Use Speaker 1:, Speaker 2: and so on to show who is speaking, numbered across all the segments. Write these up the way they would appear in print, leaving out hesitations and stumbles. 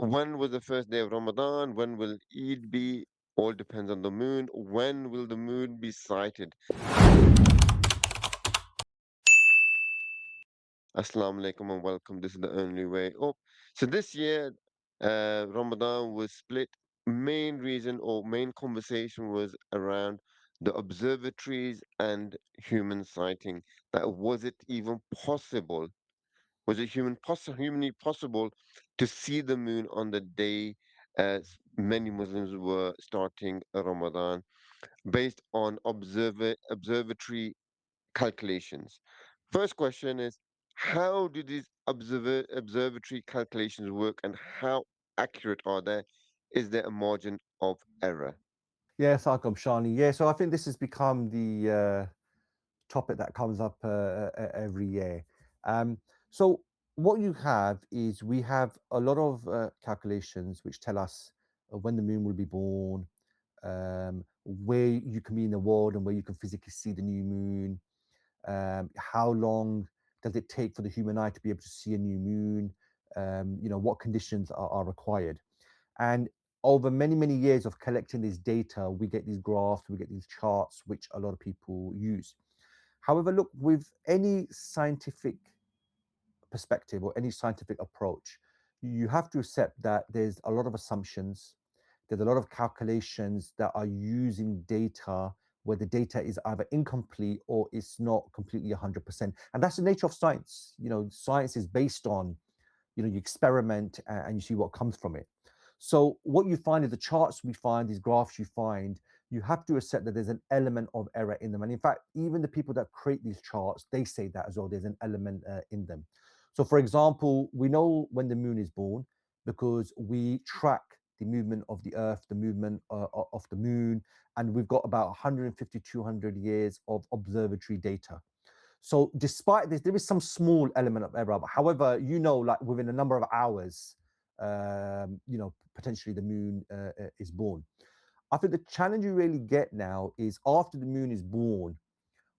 Speaker 1: When was the first day of Ramadan? When will Eid be? All depends on the moon. When will the moon be sighted? Assalamu alaikum and welcome. This is the only way up. So this year, Ramadan was split. Main reason or main conversation was around the observatories and human sighting. That was it even possible? Was it humanly possible to see the moon on the day as many Muslims were starting Ramadan based on observatory calculations? First question is, how do these observatory calculations work and how accurate are they? Is there a margin of error?
Speaker 2: Yes, Arkham Shani. Yeah, so I think this has become the topic that comes up every year. Um, so what you have is we have a lot of calculations which tell us when the moon will be born, where you can be in the world and where you can physically see the new moon, how long does it take for the human eye to be able to see a new moon, what conditions are required. And over many, many years of collecting this data, we get these graphs, we get these charts, which a lot of people use. However, look, with any scientific perspective or any scientific approach, you have to accept that there's a lot of assumptions, there's a lot of calculations that are using data where the data is either incomplete or it's not completely 100%. And that's the nature of science. Science is based on, you experiment and you see what comes from it. So what you find is the charts we find, these graphs you find, you have to accept that there's an element of error in them. And in fact, even the people that create these charts, they say that as well. There's an element in them. So for example, we know when the moon is born because we track the movement of the earth, the movement of the moon, and we've got about 150, 200 years of observatory data. So despite this, there is some small element of error. However, like within a number of hours, potentially the moon is born. I think the challenge you really get now is after the moon is born,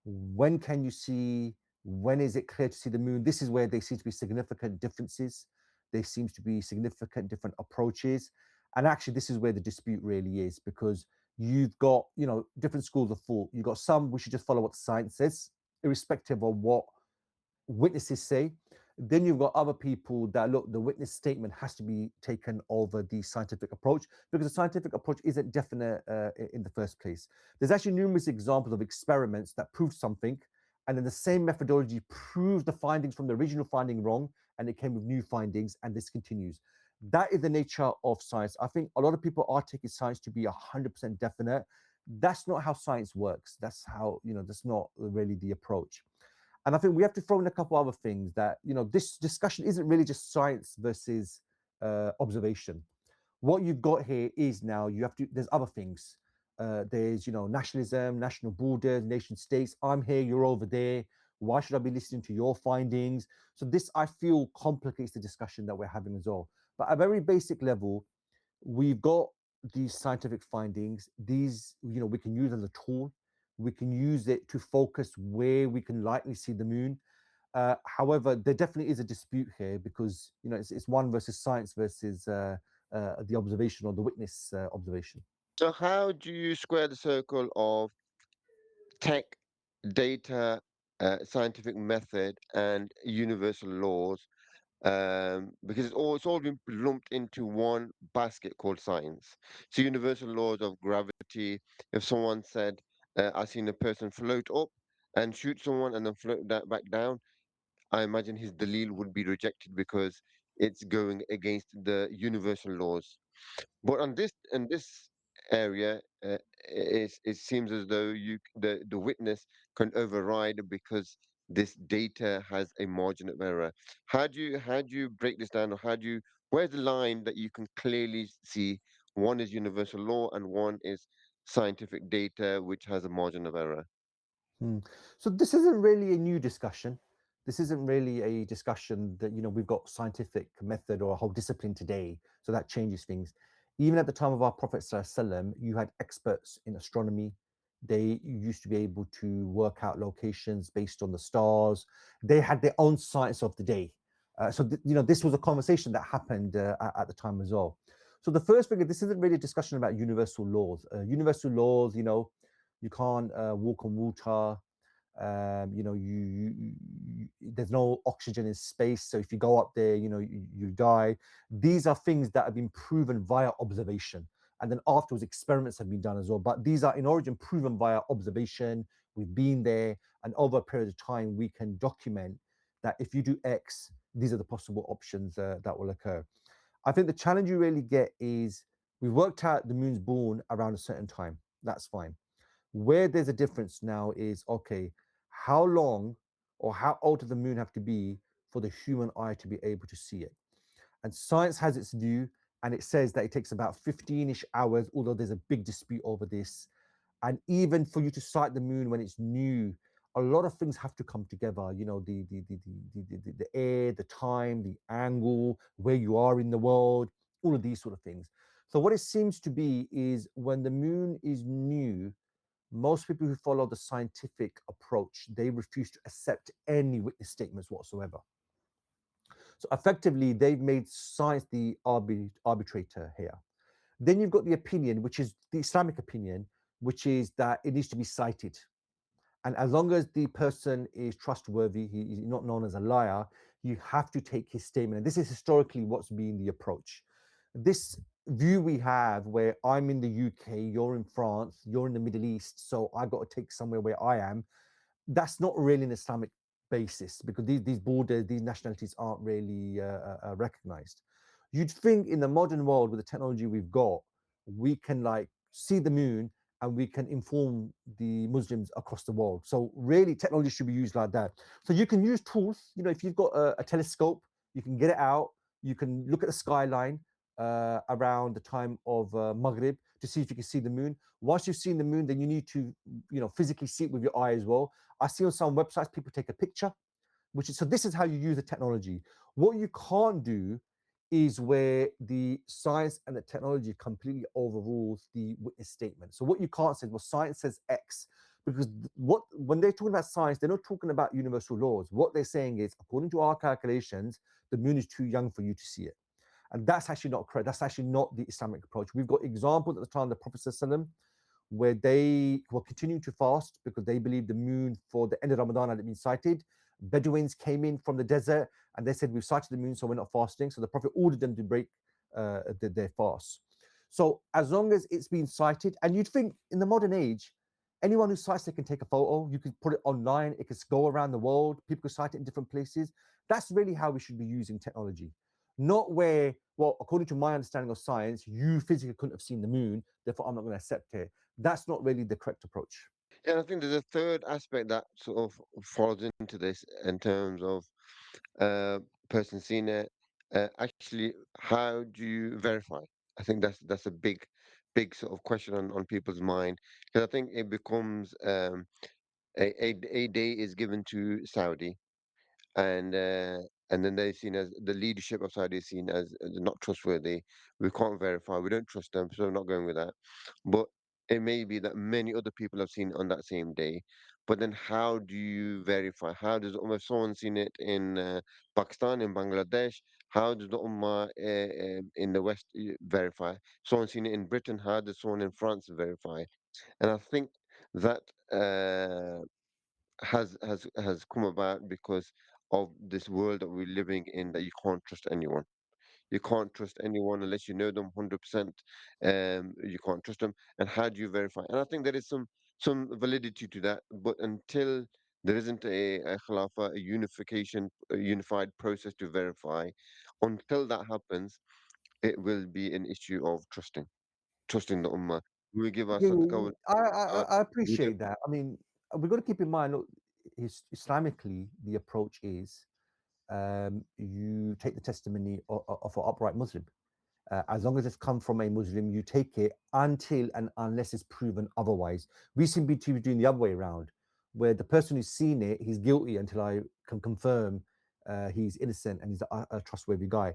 Speaker 2: when can you see, when is it clear to see the moon? This is where there seem to be significant differences. There seems to be significant different approaches. And actually, this is where the dispute really is because you've got, different schools of thought. You've got some, we should just follow what science says, irrespective of what witnesses say. Then you've got other people that look, the witness statement has to be taken over the scientific approach because the scientific approach isn't definite in the first place. There's actually numerous examples of experiments that prove something, and then the same methodology proves the findings from the original finding wrong, and it came with new findings, and this continues. That is the nature of science. I think a lot of people are taking science to be 100% definite. That's not how science works. That's how, that's not really the approach. And I think we have to throw in a couple other things that, this discussion isn't really just science versus observation. What you've got here is now there's other things. There's, nationalism, national borders, nation states. I'm here, you're over there. Why should I be listening to your findings? So this, I feel, complicates the discussion that we're having as well. But at a very basic level, we've got these scientific findings. These, we can use as a tool. We can use it to focus where we can likely see the moon. However, there definitely is a dispute here because it's one versus science versus the observation or the witness observation.
Speaker 1: So how do you square the circle of tech, data, scientific method, and universal laws? Because it's all been lumped into one basket called science. So universal laws of gravity. If someone said, "I seen a person float up and shoot someone and then float that back down," I imagine his dalil would be rejected because it's going against the universal laws. But on this in this area, it seems as though the witness can override because this data has a margin of error. How do you break this down, or where's the line that you can clearly see one is universal law and one is scientific data which has a margin of error?
Speaker 2: Hmm. So this isn't really a new discussion. This isn't really a discussion that we've got scientific method or a whole discipline today, so that changes things. Even at the time of our Prophet ﷺ, you had experts in astronomy. They used to be able to work out locations based on the stars. They had their own science of the day. This was a conversation that happened at the time as well. So the first thing, this isn't really a discussion about universal laws. Universal laws, you can't walk on water. There's no oxygen in space, so if you go up there, you die. These are things that have been proven via observation, and then afterwards experiments have been done as well. But these are in origin proven via observation. We've been there, and over a period of time, we can document that if you do X, these are the possible options that will occur. I think the challenge you really get is we worked out the moon's born around a certain time. That's fine. Where there's a difference now is okay, how long or how old does the moon have to be for the human eye to be able to see it? And science has its view, and it says that it takes about 15-ish hours, although there's a big dispute over this. And even for you to sight the moon when it's new, a lot of things have to come together. The air, the time, the angle, where you are in the world, all of these sort of things. So what it seems to be is when the moon is new, most people who follow the scientific approach, they refuse to accept any witness statements whatsoever. So effectively, they've made science the arbitrator here. Then you've got the opinion, which is the Islamic opinion, which is that it needs to be cited. And as long as the person is trustworthy, he is not known as a liar, you have to take his statement. And this is historically what's been the approach. This view we have where I'm in the UK, you're in France, you're in the Middle East, so I got to take somewhere where I am, that's not really an Islamic basis because these borders, these nationalities aren't really recognized. You'd think in the modern world with the technology we've got, we can like see the moon and we can inform the Muslims across the world. So really, technology should be used like that. So you can use tools. If you've got a telescope, you can get it out. You can look at the skyline around the time of Maghrib to see if you can see the moon. Once you've seen the moon, then you need to, physically see it with your eye as well. I see on some websites people take a picture, so this is how you use the technology. What you can't do is where the science and the technology completely overrules the witness statement. So what you can't say is, well, science says X, because when they're talking about science, they're not talking about universal laws. What they're saying is, according to our calculations, the moon is too young for you to see it. And that's actually not correct. That's actually not the Islamic approach. We've got examples at the time of the Prophet ﷺ where they were continuing to fast because they believed the moon for the end of Ramadan had been sighted. Bedouins came in from the desert and they said, we've sighted the moon, so we're not fasting. So the Prophet ordered them to break their fast. So as long as it's been sighted, and you'd think in the modern age, anyone who sights it can take a photo, you could put it online, it could go around the world, people could sight it in different places. That's really how we should be using technology. Not where, well, according to my understanding of science, you physically couldn't have seen the moon, therefore I'm not going to accept it. That's not really the correct approach.
Speaker 1: Yeah, and I think there's a third aspect that sort of falls into this in terms of uh, person seeing it. Actually, how do you verify? I think that's a big sort of question on people's mind because I think it becomes a day is given to Saudi, and and then they're seen as the leadership of Saudi is seen as not trustworthy. We can't verify. We don't trust them, so we're not going with that. But it may be that many other people have seen it on that same day. But then, how do you verify? How does if someone seen it in Pakistan, in Bangladesh? How does the Ummah in the West verify? Someone seen it in Britain. How does someone in France verify? And I think that has come about because of this world that we're living in, that you can't trust anyone. You can't trust anyone unless you know them 100%. You can't trust them. And how do you verify? And I think there is some validity to that. But until there isn't a khilafah, a unification, a unified process to verify, until that happens, it will be an issue of trusting the ummah. We give our
Speaker 2: Yeah, yeah,
Speaker 1: sadaqah.
Speaker 2: yeah. I,
Speaker 1: Uh,
Speaker 2: I, I
Speaker 1: we do,
Speaker 2: appreciate that. I mean, we've got to keep in mind, look, Islamically, the approach is you take the testimony of an upright Muslim. As long as it's come from a Muslim, you take it until and unless it's proven otherwise. We seem to be doing the other way around, where the person who's seen it, he's guilty until I can confirm he's innocent and he's a trustworthy guy.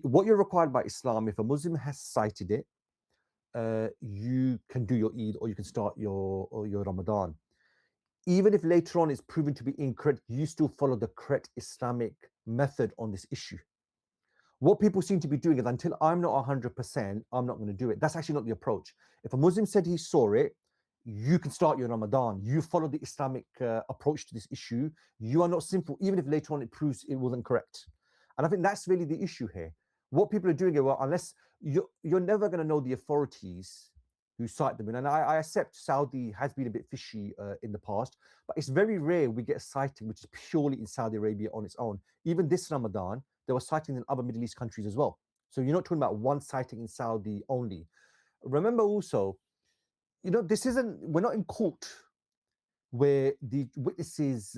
Speaker 2: What you're required by Islam, if a Muslim has cited it, you can do your Eid or you can start your Ramadan. even if later on it's proven to be incorrect, you still follow the correct Islamic method on this issue. What people seem to be doing is until I'm not 100%, I'm not going to do it. That's actually not the approach. If a Muslim said he saw it, you can start your Ramadan. You follow the Islamic approach to this issue. You are not sinful, even if later on it proves it wasn't correct. And I think that's really the issue here. What people are doing is, well, unless you're never going to know the authorities who cite them. And I accept Saudi has been a bit fishy in the past, but it's very rare we get a sighting which is purely in Saudi Arabia on its own. Even this Ramadan, there were sightings in other Middle East countries as well. So you're not talking about one sighting in Saudi only. Remember also, this isn't, we're not in court where the witnesses'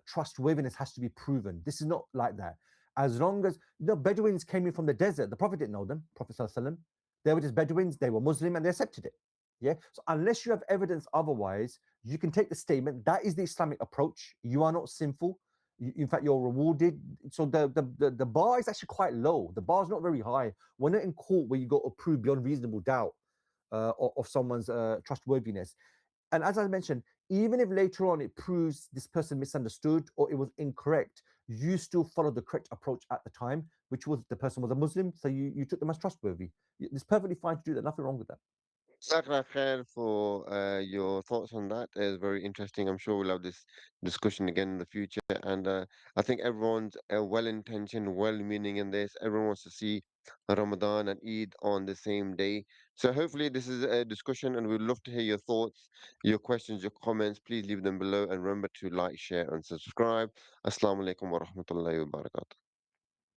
Speaker 2: trustworthiness has to be proven. This is not like that. As long as Bedouins came in from the desert, the Prophet didn't know them. Prophet ﷺ, they were just Bedouins. They were Muslim and they accepted it. Yeah. So unless you have evidence otherwise, you can take the statement. That is the Islamic approach. You are not sinful. In fact, you're rewarded. So the bar is actually quite low. The bar is not very high. We're not in court where you got to prove beyond reasonable doubt of someone's trustworthiness. And as I mentioned, even if later on it proves this person misunderstood or it was incorrect, you still follow the correct approach at the time, which was the person was a Muslim, so you took them as trustworthy. It's perfectly fine to do that. Nothing wrong with that.
Speaker 1: Jazakallah khair for your thoughts on that. It's very interesting. I'm sure we'll have this discussion again in the future. And I think everyone's well-intentioned, well-meaning in this. Everyone wants to see Ramadan and Eid on the same day. So hopefully this is a discussion, and we'd love to hear your thoughts, your questions, your comments. Please leave them below, and remember to like, share, and subscribe. Assalamu alaikum wa rahmatullahi wa barakatuh.